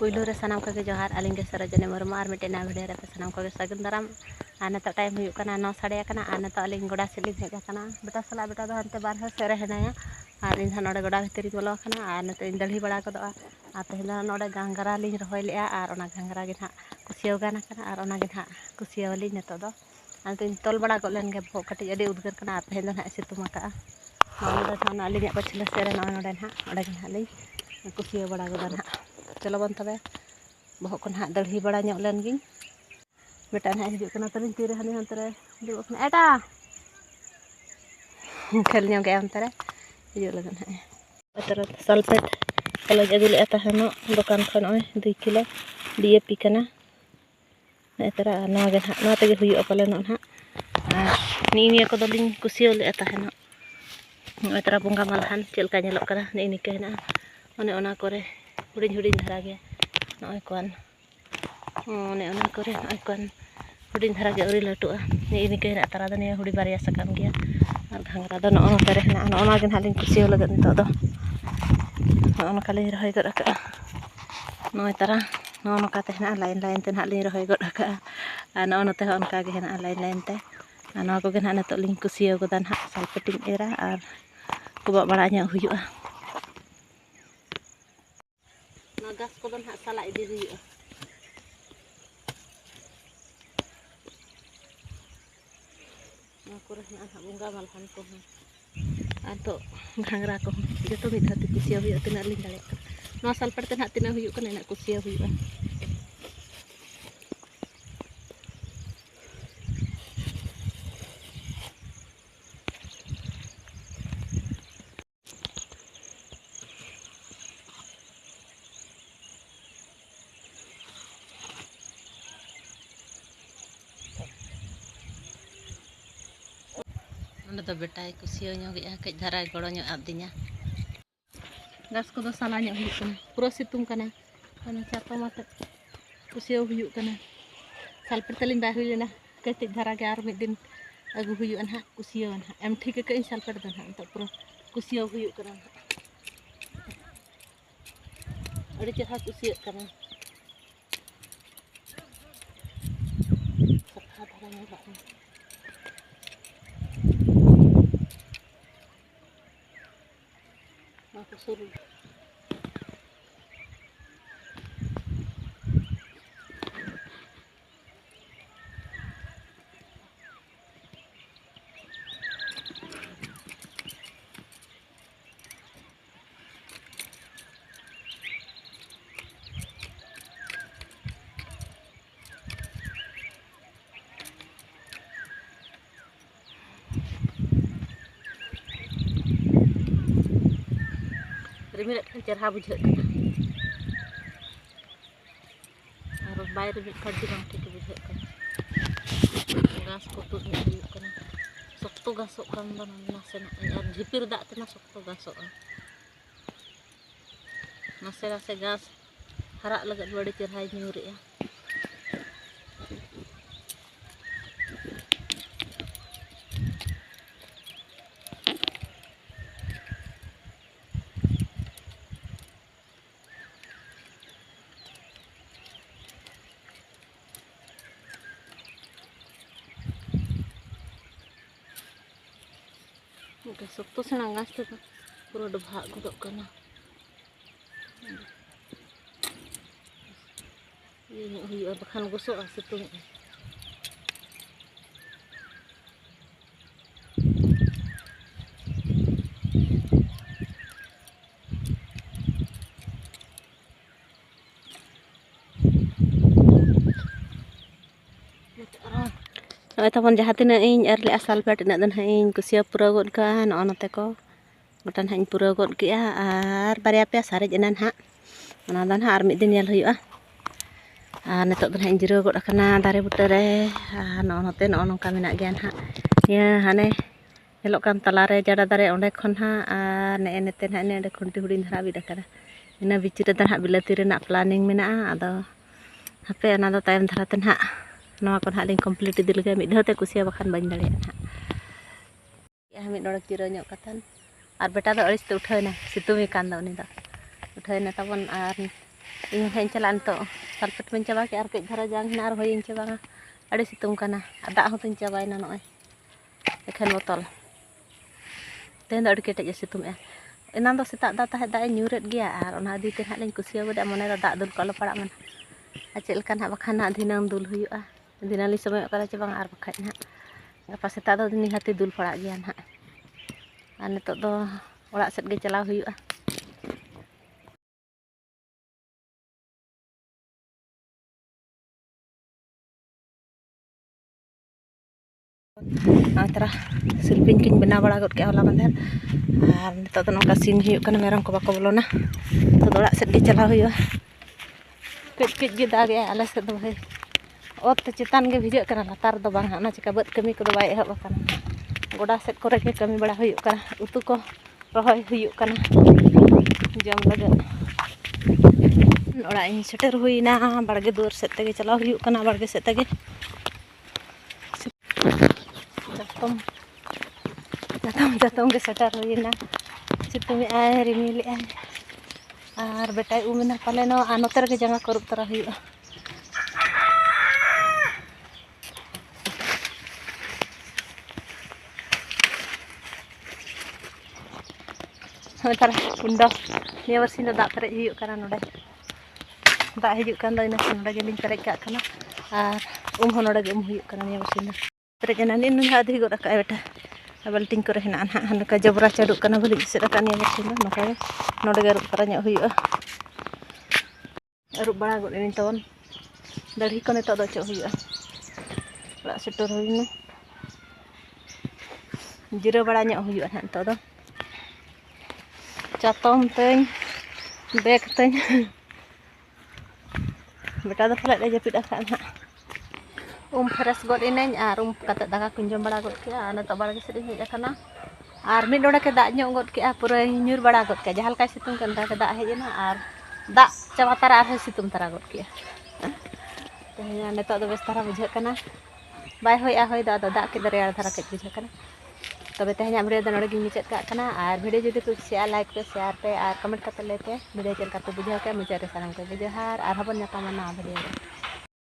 पुइलो रे सानाम को जोहार आलिंग के सरजनी मुर्मू और मिट्टे ना भिडियो रे सानाम को सगुन दाराम और नत टाइम हुई करना 9 साढ़े और नत अलिंग गोड़ा से लिंग हेजना बेटा सला बेटा दो हनते बारह सेरे हेनाया और इन नोडे गोड़ा भितरी बोलो और नत इन दड़ी बड़ा को तेहना नोडे घांगरा लिंग रहोय ले और घांगरा के ना कुसियाव गाना और ना कुसियाव लिंग नत दो और इन तोल बड़ा गोलेन के भो कटी अड़ी उद्गार करना तेहना ना सितुम का नोडे अलिंग पछले सेरे नोडे ना ओडे ना लिंग कुसियाव बड़ा गोदा ना चलो बन तबे बहुत को ना दड़ी बड़ा लेन गिन बेटा ना हिजुकना तलिंग तीरे हनी हंतरे हिजुकना एटा खेल ᱧᱚᱜ ᱜᱮ ᱚᱱᱛᱮ ᱨᱮ ᱦᱤᱡᱩᱜ ᱞᱟᱹᱜᱤᱫ ᱦᱟᱸᱜ ᱛᱟᱨᱟ ᱥᱟᱞᱯᱷᱮᱴ ᱠᱚᱞᱮᱡᱽ ᱟᱹᱜᱩ ᱞᱮᱜᱼᱟ ᱛᱟᱦᱮᱱᱚᱜ ᱫᱚᱠᱟन ᱠᱷᱚᱱ ᱱᱚᱜᱼᱚᱭ 2 ᱠᱤᱞᱳ ᱰᱤᱮᱯᱤ ᱠᱟᱱᱟ ᱛᱟᱨᱟ ᱱᱚᱣᱟ ᱜᱮ ᱦᱟᱸᱜ ᱱᱚᱣᱟ ᱛᱮᱜᱮ ᱦᱩᱭᱩᱜᱼᱟ ᱯᱟᱞᱮᱱᱚᱜ ᱦᱟᱸᱜ ᱟᱨ ᱱᱤᱭᱟᱹ ᱠᱚᱫᱚ ᱞᱤᱧ ᱠᱩᱥᱤᱭᱟᱣ ᱞᱮᱜᱼᱟ ᱛᱟᱦᱮᱱᱚᱜ ᱱᱚᱜᱼᱚᱭ ᱛᱟᱨᱟ ᱵᱚᱸᱜᱟ ᱢᱟᱞᱦᱟᱱ ᱪᱮᱫ ᱞᱮᱠᱟ ᱧᱮᱞᱚᱜ ᱠᱟᱱᱟ ᱱᱤᱝᱠᱟᱹ ᱦᱮᱱᱟᱜᱼᱟ ᱚᱱᱮ ᱚᱱᱟ ᱠᱚᱨᱮ ᱦᱩᱰᱤᱧ ᱦᱩᱰᱤᱧ ᱫᱷᱟᱨᱟ ᱜᱮ ᱱᱚᱜᱼᱚᱭ ᱠᱚᱱ ᱚᱱᱮ ᱚᱱᱟ ᱠᱚᱨᱮ ᱱᱚᱜᱼᱚᱭ ᱠᱚᱱ हुडिंग धारा के अरी लटुआ निके हेना तारा दो निया हुडी बारिया सकाम गया और घांगरा दो नोनो तेरे हेना नोना गे हालिंग कुसियो लगत नितो दो नोनो काली रहोय गड अका नोय तारा नोनो का ते हेना लाइन लाइन ते हालिंग रहोय गड अका आ नोनो ते अनका गे हेना लाइन लाइन ते आ नो को गे ना नितो लिंग कुसियो गदा ना सालपटिंग एरा और कुबा बड़ा nya हुयुआ ना गास को बन हा साला इदी हुयुआ बुंगा मालहान को तो घांगरा को जो मिद हाथी कुसिया हुई तना लिंग दाड़े सालपट ते तना हुई ना कुसिया हुई तो बेटा कुसिया कई धारा गड़ो आदिना गास को साला पूरा सितुंग चापा मत कुसिया सालपट तलिंग बै हुई लेना कई धारा के और मिद दिन अगू हुई ना कुसिया एम ठीक कई सालपट दो ना तो पूरा कुसिया हुई अड़ी चेहरा कुसिया सफा धारा सुरू रिमिल चेहरा बुझे और बाय रिमिल खड़ी बांग ठीक बुझे गास को तुद शक्तो गासो नासेना और झिपिर दाग तेना शक्तो गासो नासे नासे गास हरा लगत बड़ी चेहरा न्यूरे शक्तो सेना गास ते पूरा डुबा गदना ये बखान गोसो सितुंग तबन जहाँ तना इन एर ले सालपेट इन दन इन कुसिया पूरा गद का नोते को गोटा हाँ पूरा गद के और बारिया पे सारेज एना हाँ ओना दन हाँ और मिद दिन नेल हुयुआ और नितो दन हाँ जिरो गद अकना दारे बुटा रे नोते नोका मेना गया हाँ ये हाने हेलोक कान तला रे जड़ा दारे ओंडे खन हाँ और ने नेते हाँ ने खुंटी हुडिन धरा बिद अकना इना बिचिरे दन हाँ बिलाती रेना प्लानिंग मेना आदो हापे ओना दो तायम धरा तन हाँ नवा को हाँ लिंग कम्प्लीट इदी लगे मिद धाते कुसिया बखान बाñ दाड़े हाँ मिद नोड़ जिरो ᱧᱚᱜ कतन और बेटा दो अड़िस ते उठायना सितुंग कान दो उनी दो उठायना तबन और ᱤᱧ ᱦᱮᱡ ᱪᱟᱞᱟᱜ ᱱᱤᱛᱚᱜ ᱥᱟᱞᱯᱮᱴ ᱢᱟᱧ ᱪᱟᱵᱟ ᱠᱮᱜ ᱟᱨ ᱠᱟᱹᱡ ᱫᱷᱟᱨᱟ ᱡᱟᱝ ᱦᱮᱱᱟᱜ ᱟᱨ ᱦᱚᱭᱤᱧ ᱪᱮ ᱵᱟᱝᱟ ᱟᱹᱰᱤ ᱥᱤᱛᱩᱝ ᱠᱟᱱᱟ ᱟᱨ ᱫᱟᱜ ᱦᱚᱸᱛᱤᱧ ᱪᱟᱵᱟᱭᱮᱱᱟ ᱱᱚᱜᱼᱚᱭ ᱮᱠᱷᱮᱱ ᱵᱚᱛᱚᱞ ᱛᱮᱦᱮᱧ ᱫᱚ ᱟᱹᱰᱤ ᱠᱮᱴᱮᱡ ᱮ ᱥᱤᱛᱩᱝᱮᱜᱼᱟ ᱮᱱᱟᱝ ᱫᱚ ᱥᱮᱛᱟᱜ ᱫᱟᱜ ᱮ ᱧᱩᱨᱮᱫ ᱜᱮᱭᱟ ᱟᱨ ᱚᱱᱟ ᱤᱫᱤ ᱛᱮ ᱦᱟᱸᱜ ᱞᱤᱧ ᱠᱩᱥᱤᱭᱟᱹᱣ ᱜᱚᱫᱮᱜᱼᱟ ᱢᱚᱱᱮᱨᱮ ᱫᱟᱜ ᱫᱩᱞ ᱠᱚ ᱟᱞᱚ ᱯᱟᱲᱟᱜ ᱢᱟ ᱟᱨ ᱪᱮᱫ ᱞᱮᱠᱟ ᱱᱟᱦᱟᱜ ᱵᱟᱠᱷᱟᱱ ᱦᱟᱸᱜ ᱫᱷᱤᱱᱟᱹᱝ ᱫᱩᱞ ᱦᱩᱭᱩᱜᱼᱟ ᱫᱷᱤᱱᱟᱹᱝ ᱞᱤᱧ ᱥᱚᱢᱚᱭᱚᱜ ᱠᱟᱱᱟ ᱪᱮ ᱵᱟᱝ ᱟᱨ ᱵᱟᱠᱷᱟᱡ ᱱᱟᱦᱟᱜ ᱜᱟᱯᱟ ᱥᱮᱛᱟᱜ ᱫᱚ ᱱᱤᱦᱟᱹᱛᱤ ᱫᱩᱞ ᱯᱟᱲᱟᱜ ᱜᱮᱭᱟ ᱱᱟᱦᱟᱜ ᱟᱨ ᱱᱤᱛᱚᱜ ᱫᱚ ᱚᱲᱟᱜ ᱥᱮᱫ ᱜᱮ ᱪᱟᱞᱟᱣ ᱦᱩᱭᱩᱜᱼᱟ ᱛᱟᱨᱟ ᱥᱤᱞᱯᱤᱧ ᱠᱚᱧ ᱵᱮᱱᱟᱣ ᱵᱟᱲᱟ ᱜᱚᱫ ᱠᱮᱜᱼᱟ ᱦᱚᱞᱟ ᱢᱟᱫᱷᱮᱨ ᱟᱨ ᱱᱤᱛᱚᱜ ᱫᱚ ᱱᱚᱝᱠᱟ ᱥᱤᱱ ᱦᱩᱭᱩᱜ ᱠᱟᱱᱟ ᱢᱮᱨᱚᱢ ᱠᱚ ᱵᱟᱠᱚ ᱵᱚᱞᱚᱱᱟ ᱱᱤᱛᱚᱜ ᱫᱚ ᱚᱲᱟᱜ ᱥᱮᱫ ᱜᱮ ᱪᱟᱞᱟᱣ ᱦᱩᱭᱩᱜᱼᱟ ᱠᱟᱹᱡ ᱠᱟᱹᱡ ᱜᱮ ᱫᱟᱜᱮᱜᱼᱟ ᱟᱞᱮ ᱥᱮᱫ ᱫᱚ ᱵᱷᱟᱹᱭ ᱚᱛ ᱪᱮᱛᱟᱱ ᱜᱮ ᱵᱷᱤᱡᱟᱹᱜ ᱠᱟᱱᱟ ᱞᱟᱛᱟᱨ ᱫᱚ ᱵᱟᱝ ᱚᱱᱟ ᱪᱤᱠᱟ ᱵᱟᱹᱫᱽ ᱠᱟᱹᱢᱤ ᱠᱚᱫᱚ ᱵᱟᱭ ᱮᱦᱚᱵ ᱟᱠᱟᱱᱟ ᱜᱚᱰᱟ ᱥᱮᱫ ᱠᱚᱨᱮ ᱜᱮ ᱠᱟᱹᱢᱤ ᱵᱟᱲᱟ ᱦᱩᱭᱩᱜ ᱠᱟᱱᱟ ᱩᱛᱩ ᱠᱚ ᱨᱚᱦᱚᱭ ᱦᱩᱭᱩᱜ ᱠᱟᱱᱟ ᱡᱚᱢ ᱞᱟᱹᱜᱤᱫ ᱚᱲᱟᱜ ᱤᱧ ᱥᱮᱴᱮᱨ ᱦᱩᱭᱱᱟ ᱵᱟᱲᱜᱮ ᱫᱩᱣᱟᱹᱨ ᱥᱮᱫ ᱛᱮᱜᱮ ᱪᱟᱞᱟᱣ ᱦᱩᱭᱩᱜ ᱠᱟᱱᱟ ᱵᱟᱲᱜᱮ ᱥᱮᱫ ᱛᱮᱜᱮ ᱪᱟᱛᱚᱢ ᱜᱮ ᱥᱮᱴᱮᱨ ᱦᱩᱭᱱᱟ ᱥᱤᱛᱩᱝᱮᱜᱼᱟᱭ ᱨᱤᱢᱤᱞᱮᱜᱼᱟᱭ ᱟᱨ ᱵᱮᱴᱟᱭ ᱩᱢᱮᱱᱟ ᱯᱟᱞᱮᱱ ᱟᱨ ᱱᱚᱛᱮ ᱨᱮᱜᱮ ᱡᱟᱸᱜᱟ ᱠᱚ ᱟᱹᱨᱩᱵ ᱛᱚᱨᱟ ᱦᱩᱭᱩᱜᱼᱟ ᱛᱟᱨᱟ ᱠᱩଣ୍ଡᱚ ᱱᱤᱭᱟᱹ ᱵᱟᱨᱥᱤᱧ ᱫᱚ ᱫᱟᱜ ᱯᱮᱨᱮᱡ ᱦᱩᱭᱩᱜ ᱠᱟᱱᱟ ᱱᱚᱰᱮ ᱫᱟᱜ ᱦᱤᱡᱩᱜ ᱠᱟᱱ ᱫᱚ ᱤᱱᱟᱹᱠᱷᱟᱱ ᱱᱚᱰᱮ ᱜᱮᱞᱤᱧ ᱯᱮᱨᱮᱡ ᱠᱟᱜ ᱠᱟᱱᱟ ᱟᱨ ᱦᱚᱸ ᱱᱚᱰᱮ ᱜᱮ ᱦᱩᱭᱩᱜ ᱠᱟᱱᱟ ᱱᱤᱭᱟᱹ ᱵᱟᱨᱥᱤᱧ ᱫᱚ ᱯᱮᱨᱮᱡ ᱮᱱᱟ ᱱᱤᱭᱟᱹ ᱟᱫᱷᱤ ᱜᱚᱫ ᱟᱠᱟᱫᱼᱟᱭ ᱵᱮᱴᱟ ᱵᱟᱞᱴᱤᱱ ᱠᱚᱨᱮ ᱦᱮᱱᱟᱜᱼᱟ ᱱᱟᱦᱟᱜ ᱱᱚᱝᱠᱟ ᱡᱚᱵᱨᱟ ᱪᱟᱰᱩᱜ ᱠᱟᱱᱟ ᱵᱟᱹᱞᱤᱧ ᱮᱥᱮᱫ ᱟᱠᱟᱫ ᱱᱤᱭᱟᱹ ᱵᱟᱨᱥᱤᱧ ᱫᱚ ᱱᱚᱝᱠᱟ ᱜᱮ ᱱᱚᱰᱮ ᱜᱮ ᱟᱹᱨᱩᱵ ᱛᱚᱨᱟ ᱧᱚᱜ ᱦᱩᱭᱩᱜᱼᱟ ᱟᱹᱨᱩᱵ ᱵᱟᱲᱟ ᱜᱚᱫ ᱮᱱᱟᱹᱧ ᱛᱟᱵᱚᱱ ᱫᱟᱲᱦᱤ ᱠᱚ ᱱᱤᱛᱚᱜ ᱫᱚ ᱚᱪᱚᱜ ᱦᱩᱭᱩᱜᱼᱟ ᱚᱲᱟᱜ ᱥᱮᱴᱮᱨ ᱦᱩᱭᱱᱟ ᱡᱤᱨᱟᱹᱣ ᱵᱟᱲᱟ ᱧᱚᱜ ᱦᱩᱭᱩᱜᱼᱟ ᱱᱟᱦᱟᱜ ᱱᱤᱛᱚᱜ ᱫᱚ ᱪᱟᱛᱚᱢ ᱛᱤᱧ ᱵᱮᱜᱽ ᱛᱤᱧ ᱵᱮᱴᱟ ᱫᱚ ᱯᱟᱞᱮᱫ ᱮ ᱡᱟᱹᱯᱤᱫ ᱟᱠᱟᱫ ᱱᱟᱦᱟᱜ ᱯᱷᱮᱨᱮᱥ ᱜᱚᱫ ᱤᱱᱟᱹᱧ ᱟᱨ ᱠᱟᱛᱮᱫ ᱫᱟᱠᱟ ᱠᱚᱧ ᱡᱚᱢ ᱵᱟᱲᱟ ᱜᱚᱫ ᱠᱮᱜᱼᱟ ᱟᱨ ᱱᱤᱛᱚᱜ ᱵᱟᱲᱜᱮ ᱥᱮᱫ ᱤᱧ ᱦᱮᱡ ᱟᱠᱟᱱᱟ ᱟᱨ ᱢᱤᱫ ᱰᱚᱸᱰᱮᱠᱮ ᱫᱟᱜ ᱧᱚᱜ ᱜᱚᱫ ᱠᱮᱜᱼᱟ ᱯᱩᱨᱟᱹᱭ ᱧᱩᱨ ᱵᱟᱲᱟ ᱜᱚᱫ ᱠᱮᱜᱼᱟ ᱡᱟᱦᱟᱸ ᱞᱮᱠᱟᱭ ᱥᱤᱛᱩᱝ ᱠᱮᱫ ᱚᱱᱠᱟ ᱜᱮ ᱫᱟᱜ ᱦᱮᱡ ᱮᱱᱟ ᱟᱨ ᱫᱟᱜ ᱪᱟᱵᱟ ᱛᱟᱨᱟ ᱟᱨᱦᱚᱸ ᱥᱤᱛᱩᱝ ᱛᱟᱨᱟ ᱜᱚᱫ ᱠᱮᱜᱼᱟ ᱛᱮᱦᱮᱧ ᱱᱤᱛᱚᱜ ᱫᱚ ᱵᱮᱥ ᱫᱷᱟᱨᱟ ᱵᱩᱡᱷᱟᱹᱜ ᱠᱟᱱᱟ ᱵᱟᱭ ᱦᱚᱭᱮᱜᱼᱟ ᱦᱚᱭ ᱫᱚ ᱟᱫᱚ ᱫᱟᱜ ᱠᱮᱫ ᱫᱚ ᱨᱮᱭᱟᱲ ᱫᱷᱟᱨᱟ ᱠᱟᱹᱡ ᱵᱩᱡᱷᱟᱹᱜ ᱠᱟᱱᱟ ᱛᱚᱵᱮ ᱛᱮᱦᱮᱧᱟᱜ ᱵᱷᱤᱰᱤᱭᱳ ᱫᱚ ᱱᱚᱰᱮ ᱜᱤᱧ ᱢᱩᱪᱟᱹᱫ ᱠᱟᱜ ᱠᱟᱱᱟ ᱟᱨ ᱵᱷᱤᱰᱤᱭᱳ ᱡᱩᱫᱤ ᱯᱮ ᱠᱩᱥᱤᱭᱟᱜᱼᱟ ᱞᱟᱭᱤᱠ ᱯᱮ ᱥᱮᱭᱟᱨ ᱯᱮ ᱟᱨ ᱠᱚᱢᱮᱱᱴ ᱠᱟᱛᱮ ᱞᱟᱹᱭ ᱯᱮ ᱵᱷᱤᱰᱤᱭᱳ ᱪᱮᱫ ᱞᱮᱠᱟ ᱯᱮ ᱵᱩᱡᱷᱟᱹᱣ ᱠᱮᱜᱼᱟ ᱢᱩᱪᱟᱹᱫ ᱨᱮ ᱥᱟᱱᱟᱢ ᱠᱚᱜᱮ ᱡᱚᱦᱟᱨ ᱟᱨᱦᱚᱸ ᱵᱚᱱ ᱧᱟᱯᱟᱢᱟ ᱱᱟᱣᱟ ᱵᱷᱤᱰᱤᱭᱳ ᱨᱮ